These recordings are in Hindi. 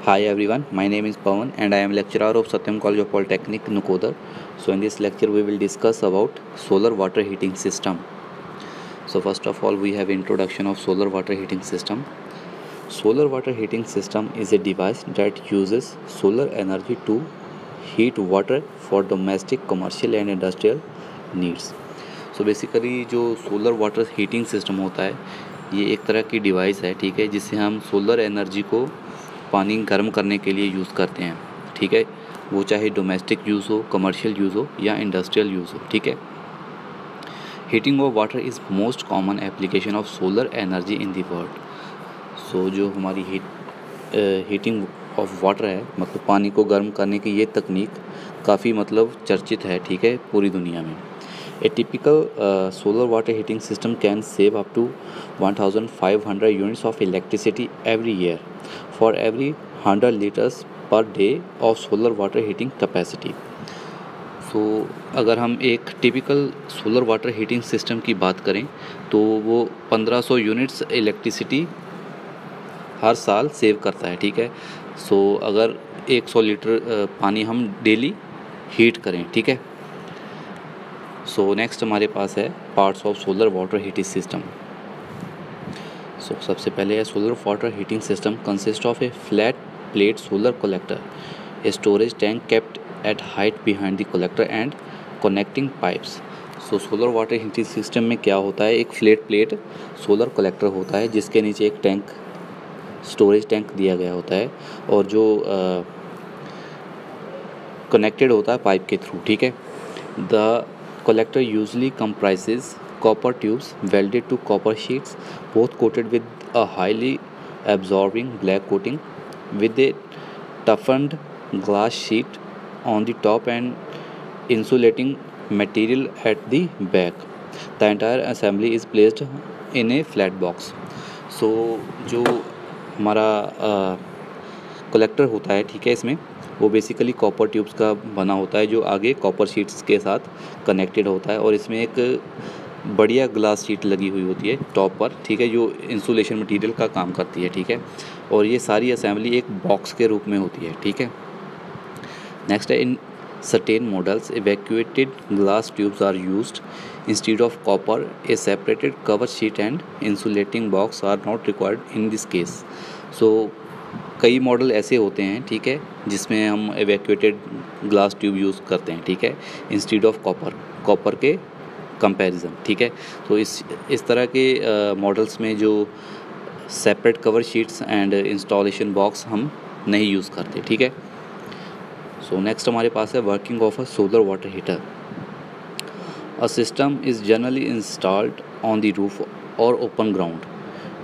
Hi everyone, my name is Pawan and I am lecturer of Satyam College of Polytechnic, Nukodar. So in this lecture we will discuss about solar water heating system. So first of all we have introduction of solar water heating system. Solar water heating system is a device that uses solar energy to heat water for domestic, commercial and industrial needs. So basically जो सोलर वाटर हीटिंग सिस्टम होता है ये एक तरह की डिवाइस है, ठीक है, जिससे हम सोलर एनर्जी को पानी गर्म करने के लिए यूज़ करते हैं, ठीक है, वो चाहे डोमेस्टिक यूज़ हो, कमर्शियल यूज़ हो या इंडस्ट्रियल यूज़ हो, ठीक है। Heating of water is most common application of solar energy in the world. So जो हमारी हीटिंग ऑफ वाटर है, मतलब पानी को गर्म करने की ये तकनीक काफ़ी मतलब चर्चित है, ठीक है, पूरी दुनिया में। A typical solar water heating system can save up to 1,500 units of electricity every year for every 100 liters per day of solar water heating capacity. So अगर हम एक typical solar water heating system की बात करें तो वो 1500 यूनिट्स इलेक्ट्रिसिटी हर साल सेव करता है, ठीक है। सो अगर 100 लीटर पानी हम डेली हीट करें, ठीक है। सो नेक्स्ट हमारे पास है parts of solar water heating system. So सबसे पहले है solar water heating system consist of a flat plate solar collector, a storage tank kept at height behind the collector and connecting pipes. So solar water heating system में क्या होता है, एक फ्लैट प्लेट सोलर कलेक्टर होता है जिसके नीचे एक टैंक, स्टोरेज टैंक दिया गया होता है और जो कनेक्टेड होता है पाइप के थ्रू, ठीक है। The collector usually comprises copper tubes welded to copper sheets, both coated with a highly absorbing black coating with a toughened glass sheet on the top and insulating material at the back. The entire assembly is placed in a flat box. So जो हमारा कलेक्टर होता है, ठीक है, इसमें वो बेसिकली कॉपर ट्यूब्स का बना होता है जो आगे कॉपर शीट्स के साथ कनेक्टेड होता है और इसमें एक बढ़िया ग्लास शीट लगी हुई होती है टॉप पर, ठीक है, जो इंसुलेशन मटेरियल का काम करती है, ठीक है। और ये सारी असेंबली एक बॉक्स के रूप में होती है, ठीक है। नेक्स्ट है इन certain models evacuated glass tubes are used instead of copper. A separated cover sheet and insulating box are not required in this case. So कई मॉडल ऐसे होते हैं, ठीक है, जिसमें हम एवैक्यूएटेड ग्लास ट्यूब यूज़ करते हैं, ठीक है, इंस्टीड ऑफ कॉपर के कंपैरिजन, ठीक है। तो इस तरह के मॉडल्स में जो separate cover sheets and installation box हम नहीं यूज़ करते, ठीक है। सो नेक्स्ट हमारे पास है working of a solar water heater. A system is generally installed on the roof और open ground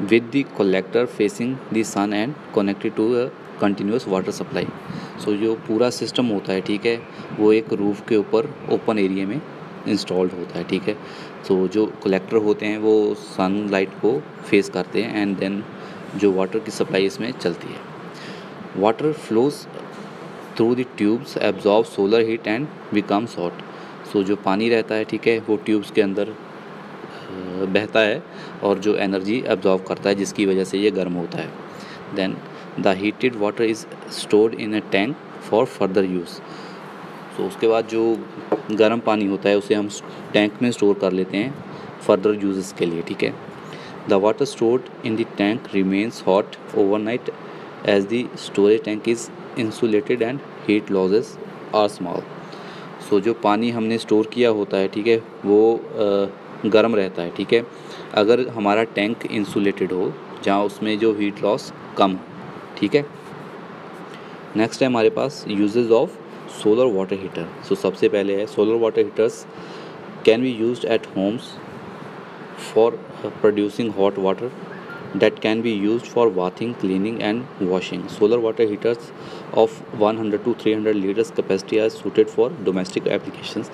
with the collector facing the sun and connected to a continuous water supply. सो जो पूरा सिस्टम होता है, ठीक है, वो एक रूफ के ऊपर ओपन एरिया में इंस्टॉल्ड होता है, ठीक है। तो जो कलेक्टर होते हैं वो सनलाइट को फेस करते हैं एंड देन जो वाटर की सप्लाई इसमें चलती है। Water flows through the tubes absorb solar heat and becomes hot. So जो पानी रहता है, ठीक है, वो ट्यूब्स के अंदर बहता है और जो एनर्जी एब्जॉर्ब करता है जिसकी वजह से ये गर्म होता है। Then the heated water is stored in a tank for further use. So उसके बाद जो गर्म पानी होता है उसे हम टैंक में स्टोर कर लेते हैं फर्दर यूजेस के लिए, ठीक है। The water stored in the tank remains hot overnight as the storage tank is insulated and heat losses are small. So जो पानी हमने स्टोर किया होता है, ठीक है, वो गर्म रहता है, ठीक है, अगर हमारा टैंक इंसुलेटेड हो जहाँ उसमें जो हीट लॉस कम हो, ठीक है। नेक्स्ट है हमारे पास uses of solar water heater. So सबसे पहले है solar water heaters can be used at homes for producing hot water that can be used for bathing, cleaning and washing. Solar water heaters of 100 to 300 liters capacity are suited for domestic applications.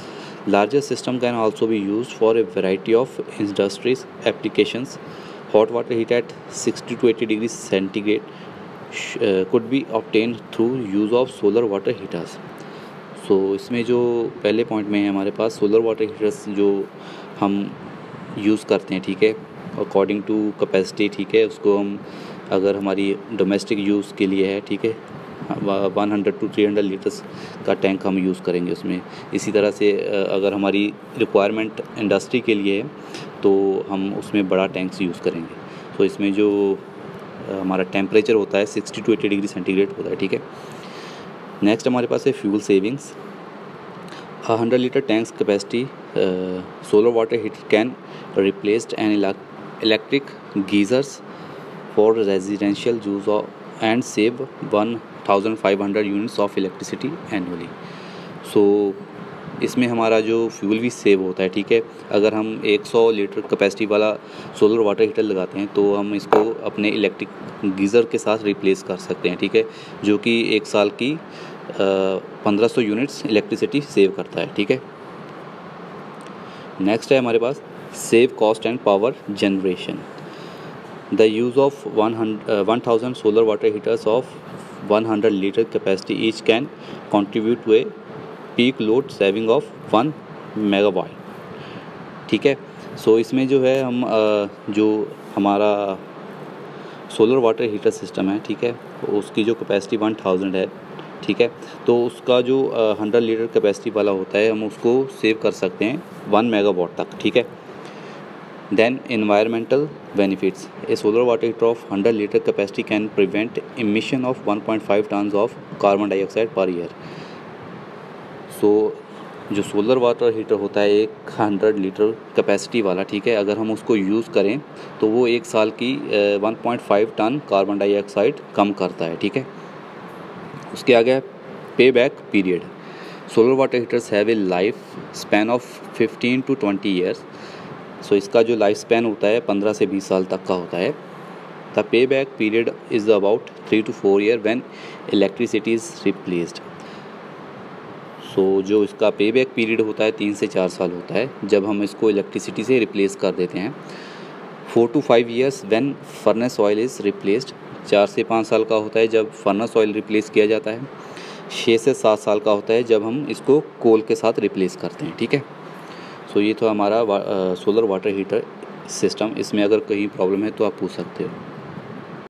Larger system can also be used for a variety of industries applications. Hot water heat at 60 to 80 degrees centigrade could be obtained through use of solar water heaters. So इसमें जो पहले पॉइंट में है हमारे पास सोलर वाटर हीटर्स जो हम यूज़ करते हैं, ठीक है, अकॉर्डिंग टू कैपेसिटी, ठीक है, उसको हम अगर हमारी डोमेस्टिक यूज़ के लिए है, ठीक है, 100 to 300 लीटर्स का टैंक हम यूज़ करेंगे उसमें। इसी तरह से अगर हमारी रिक्वायरमेंट इंडस्ट्री के लिए है तो हम उसमें बड़ा टैंक्स यूज़ करेंगे। तो इसमें जो हमारा टेम्परेचर होता है 60 to 80 डिग्री सेंटीग्रेड होता है, ठीक है। नेक्स्ट हमारे पास है fuel savings. 100 litre tanks capacity solar water heater can replaced an electric geysers for residential use and save 1500 units of electricity annually. So इसमें हमारा जो फ्यूल भी सेव होता है, ठीक है। अगर हम 100 लीटर कैपेसिटी वाला सोलर वाटर हीटर लगाते हैं तो हम इसको अपने इलेक्ट्रिक गीज़र के साथ रिप्लेस कर सकते हैं, ठीक है, जो कि 1 साल की 1500 यूनिट्स इलेक्ट्रिसिटी सेव करता है, ठीक है। नेक्स्ट है हमारे पास save cost and power generation. The use of 1000 solar water heaters of 100 litre capacity each can contribute to a peak load saving of 1 megawatt, ठीक है। सो इसमें जो है हम जो हमारा सोलर वाटर हीटर सिस्टम है, ठीक है, उसकी जो कैपेसिटी 1000 है, ठीक है, तो उसका जो 100 लीटर कैपेसिटी वाला होता है हम उसको सेव कर सकते हैं 1 मेगावाट तक, ठीक है। Then environmental benefits. A solar water heater of 100 litre capacity can prevent emission of 1.5 tons of carbon dioxide per year. So जो सोलर वाटर हीटर होता है 100 लीटर कैपेसिटी वाला, ठीक है, अगर हम उसको यूज़ करें तो वो 1 साल की 1.5 टन कार्बन डाइऑक्साइड कम करता है, ठीक है। उसके आगे pay back period. Solar water heaters have a life span of 15 to 20 years. So इसका जो लाइफ स्पैन होता है 15 से 20 साल तक का होता है। The pay back period is about 3 to 4 year when electricity is replaced. So जो इसका पे बैक पीरियड होता है 3 से 4 साल होता है जब हम इसको इलेक्ट्रिसिटी से रिप्लेस कर देते हैं। 4 to 5 years when furnace oil is replaced. 4 से 5 साल का होता है जब फर्नेस ऑयल रिप्लेस किया जाता है। 6 से 7 साल का होता है जब हम इसको कोल के साथ रिप्लेस करते हैं, ठीक है। सो ये तो हमारा सोलर वाटर हीटर सिस्टम। इसमें अगर कहीं प्रॉब्लम है तो आप पूछ सकते हो।